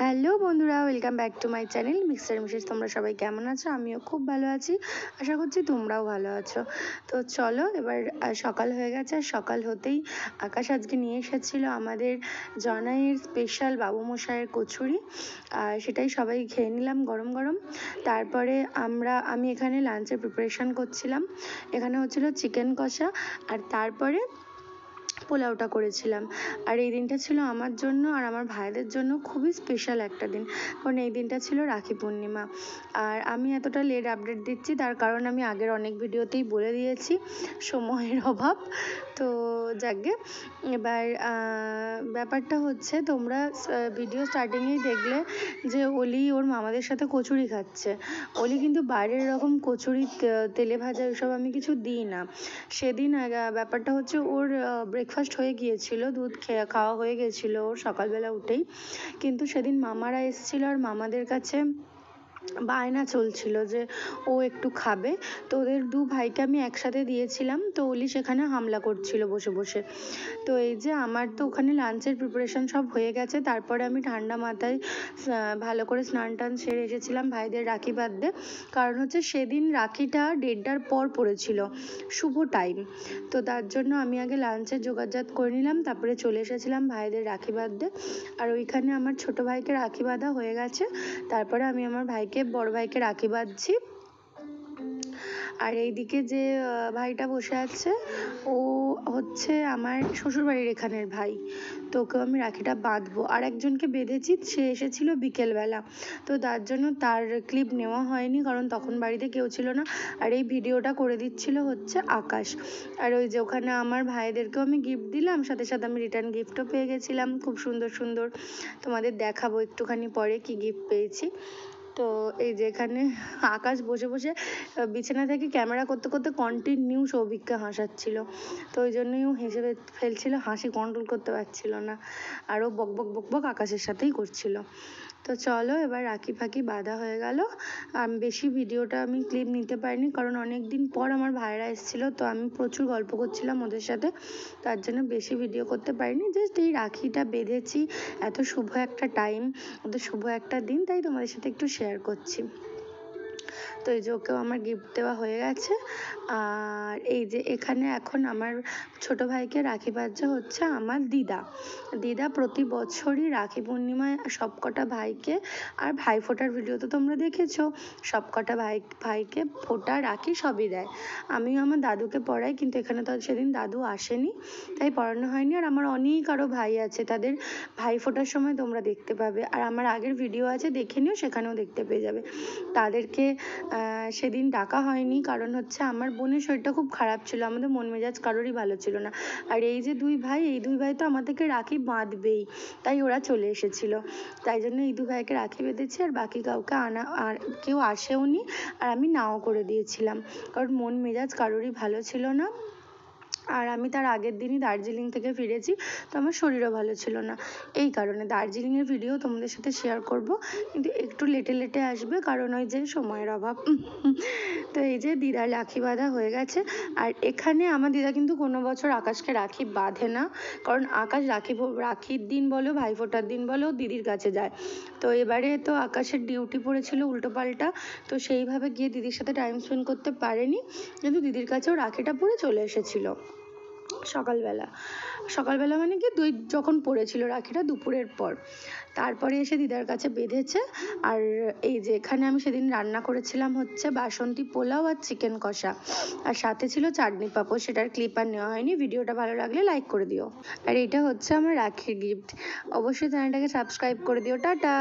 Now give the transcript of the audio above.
Hello বন্ধুরা, welcome back to my channel mixer Mrs. তোমরা সবাই কেমন আছো? আমিও খুব ভালো আছি, আশা করছি তোমরাও ভালো আছো। তো চলো, এবার সকাল হয়ে গেছে। আর সকাল হতেই আকাশ আজকে নিয়ে এসেছিলো আমাদের জনাইয়ের স্পেশাল বাবুমশাইয়ের কচুরি, আর সেটাই সবাই খেয়ে নিলাম গরম গরম। তারপরে আমি এখানে লাঞ্চের প্রিপারেশান করছিলাম। এখানে হচ্ছিলো চিকেন কষা, আর তারপরে পোলাওটা করেছিলাম। আর এই দিনটা ছিল আমার জন্য আর আমার ভাইদের জন্য খুবই স্পেশাল একটা দিন, কারণ এই দিনটা ছিল রাখি পূর্ণিমা। আর আমি এতটা লেট আপডেট দিচ্ছি তার কারণ আমি আগের অনেক ভিডিওতেই বলে দিয়েছি, সময়ের অভাব। তো যাকগে, এবার ব্যাপারটা হচ্ছে, তোমরা ভিডিও স্টার্টিংয়েই দেখলে যে অলি ওর মামাদের সাথে কচুরি খাচ্ছে। অলি কিন্তু বাইরের এরকম কচুরি, তেলে ভাজা এসব আমি কিছু দিই না। সেদিন ব্যাপারটা হচ্ছে, ওর ব্রেকফাস্ট হয়ে গিয়েছিল, দুধ খাওয়া হয়ে গেছিলো ওর সকালবেলা উঠেই, কিন্তু সেদিন মামারা এসেছিলো আর মামাদের কাছে বায়না চলছিল যে ও একটু খাবে। তো ওদের দু ভাইকে আমি একসাথে দিয়েছিলাম, তো অলি সেখানে হামলা করছিল বসে বসে। তো এই যে আমার তো ওখানে লাঞ্চের প্রিপারেশান সব হয়ে গেছে। তারপরে আমি ঠান্ডা মাথায় ভালো করে স্নান টান সেরে এসেছিলাম ভাইদের রাখি বাঁধতে, কারণ হচ্ছে সেদিন রাখিটা 1:30টার পর পড়েছিল, শুভ টাইম। তো তার জন্য আমি আগে লাঞ্চের জোগাড়জাত করে নিলাম, তারপরে চলে এসেছিলাম ভাইদের রাখি বাঁধতে। আর ওইখানে আমার ছোটো ভাইকে রাখি বাঁধা হয়ে গেছে, তারপরে আমি আমার বড় ভাইকে রাখি বাঁধছি। আর এইদিকে যে ভাইটা বসে আছে, ও হচ্ছে আমার শ্বশুরবাড়ির এখানের ভাই, তো ওকেও আমি রাখিটা বাঁধবো। আর একজনকে বেঁধেছি, সে এসেছিলো বিকেলবেলা, তো তার জন্য তার ক্লিপ নেওয়া হয়নি, কারণ তখন বাড়িতে কেউ ছিল না। আর এই ভিডিওটা করে দিচ্ছিল হচ্ছে আকাশ। আর ওই যে ওখানে আমার ভাইদেরকেও আমি গিফট দিলাম, সাথে সাথে আমি রিটার্ন গিফটও পেয়ে গেছিলাম, খুব সুন্দর সুন্দর। তোমাদের দেখাবো একটুখানি পরে কি গিফট পেয়েছি। তো এই যে এখানে আকাশ বসে বসে বিছানা থেকে ক্যামেরা করতে করতে কন্টিনিউ সৌভিককে হাসাচ্ছিল, তো ওই জন্যই ও হেসে ফেলছিল, হাসি কন্ট্রোল করতে পারছিল না, আর ও বক বক বক বক আকাশের সাথেই করছিল। তো চলো, এবার রাখি ফাঁকি বাঁধা হয়ে গেল। বেশি ভিডিওটা আমি ক্লিপ নিতে পারিনি, কারণ অনেক দিন পর আমার ভাইরা এসেছিলো, তো আমি প্রচুর গল্প করছিলাম ওদের সাথে, তার জন্য বেশি ভিডিও করতে পারিনি। জাস্ট এই রাখিটা বেঁধেছি, এত শুভ একটা টাইম, এত শুভ একটা দিন, তাই তোমাদের সাথে একটু শেয়ার করছি। তো এই যে ওকেও আমার গিফট দেওয়া হয়ে গেছে। আর এই যে এখানে এখন আমার ছোটো ভাইকে রাখি বাঁধছে হচ্ছে আমার দিদা প্রতি বছরই রাখি পূর্ণিমায় সবকটা ভাইকে, আর ভাই ফোটার ভিডিও তো তোমরা দেখেছো, সবকটা ভাইকে ফোটা রাখি সবই দেয়। আমিও আমার দাদুকে পড়াই, কিন্তু এখানে তো সেদিন দাদু আসেনি, তাই পড়ানো হয়নি। আর আমার অনেক আরও ভাই আছে, তাদের ভাই ফোটার সময় তোমরা দেখতে পাবে, আর আমার আগের ভিডিও আছে, দেখে নিও, সেখানেও দেখতে পেয়ে যাবে। তাদেরকে সেদিন ডাকা হয়নি, কারণ হচ্ছে আমার বোনের শরীরটা খুব খারাপ ছিল, আমাদের মন মেজাজ কারোরই ভালো ছিল না। আর এই যে দুই ভাই তো আমাদেরকে রাখি বাঁধবেই, তাই ওরা চলে এসেছিলো, তাই জন্য এই দুই ভাইকে রাখি বেঁধেছি। আর বাকি কাউকে আর কেউ আসেও নি, আর আমি নাও করে দিয়েছিলাম, কারণ মন মেজাজ কারোরই ভালো ছিল না। আর আমি তার আগের দিনই দার্জিলিং থেকে ফিরেছি, তো আমার শরীরও ভালো ছিল না, এই কারণে দার্জিলিংয়ের ভিডিও তোমাদের সাথে শেয়ার করব, কিন্তু একটু লেটে আসবে, কারণ ওই যে সময়ের অভাব। তো এই যে দিদার রাখি বাঁধা হয়ে গেছে। আর এখানে আমার দিদা কিন্তু কোনো বছর আকাশকে রাখি বাঁধে না, কারণ আকাশ রাখির দিন বলো, ভাইফোঁটার দিন বলো, দিদির কাছে যায়। তো এবারে তো আকাশের ডিউটি পড়েছিল উল্টোপাল্টা, তো সেইভাবে গিয়ে দিদির সাথে টাইম স্পেন্ড করতে পারেনি, কিন্তু দিদির কাছেও রাখিটা পরে চলে এসেছিলো সকালবেলা মানে কি যখন পড়েছিল রাখিটা দুপুরের পর, তারপরে এসে দিদার কাছে বেঁধেছে। আর এই যে এখানে আমি সেদিন রান্না করেছিলাম হচ্ছে বাসন্তী পোলাও আর চিকেন কষা, আর সাথে ছিল চাটনি পাঁপড়, সেটার ক্লিপ আর নেওয়া হয়নি। ভিডিওটা ভালো লাগলে লাইক করে দিও। আর এটা হচ্ছে আমার রাখির গিফট, অবশ্যই চ্যানেলটাকে সাবস্ক্রাইব করে দিও। টাটা।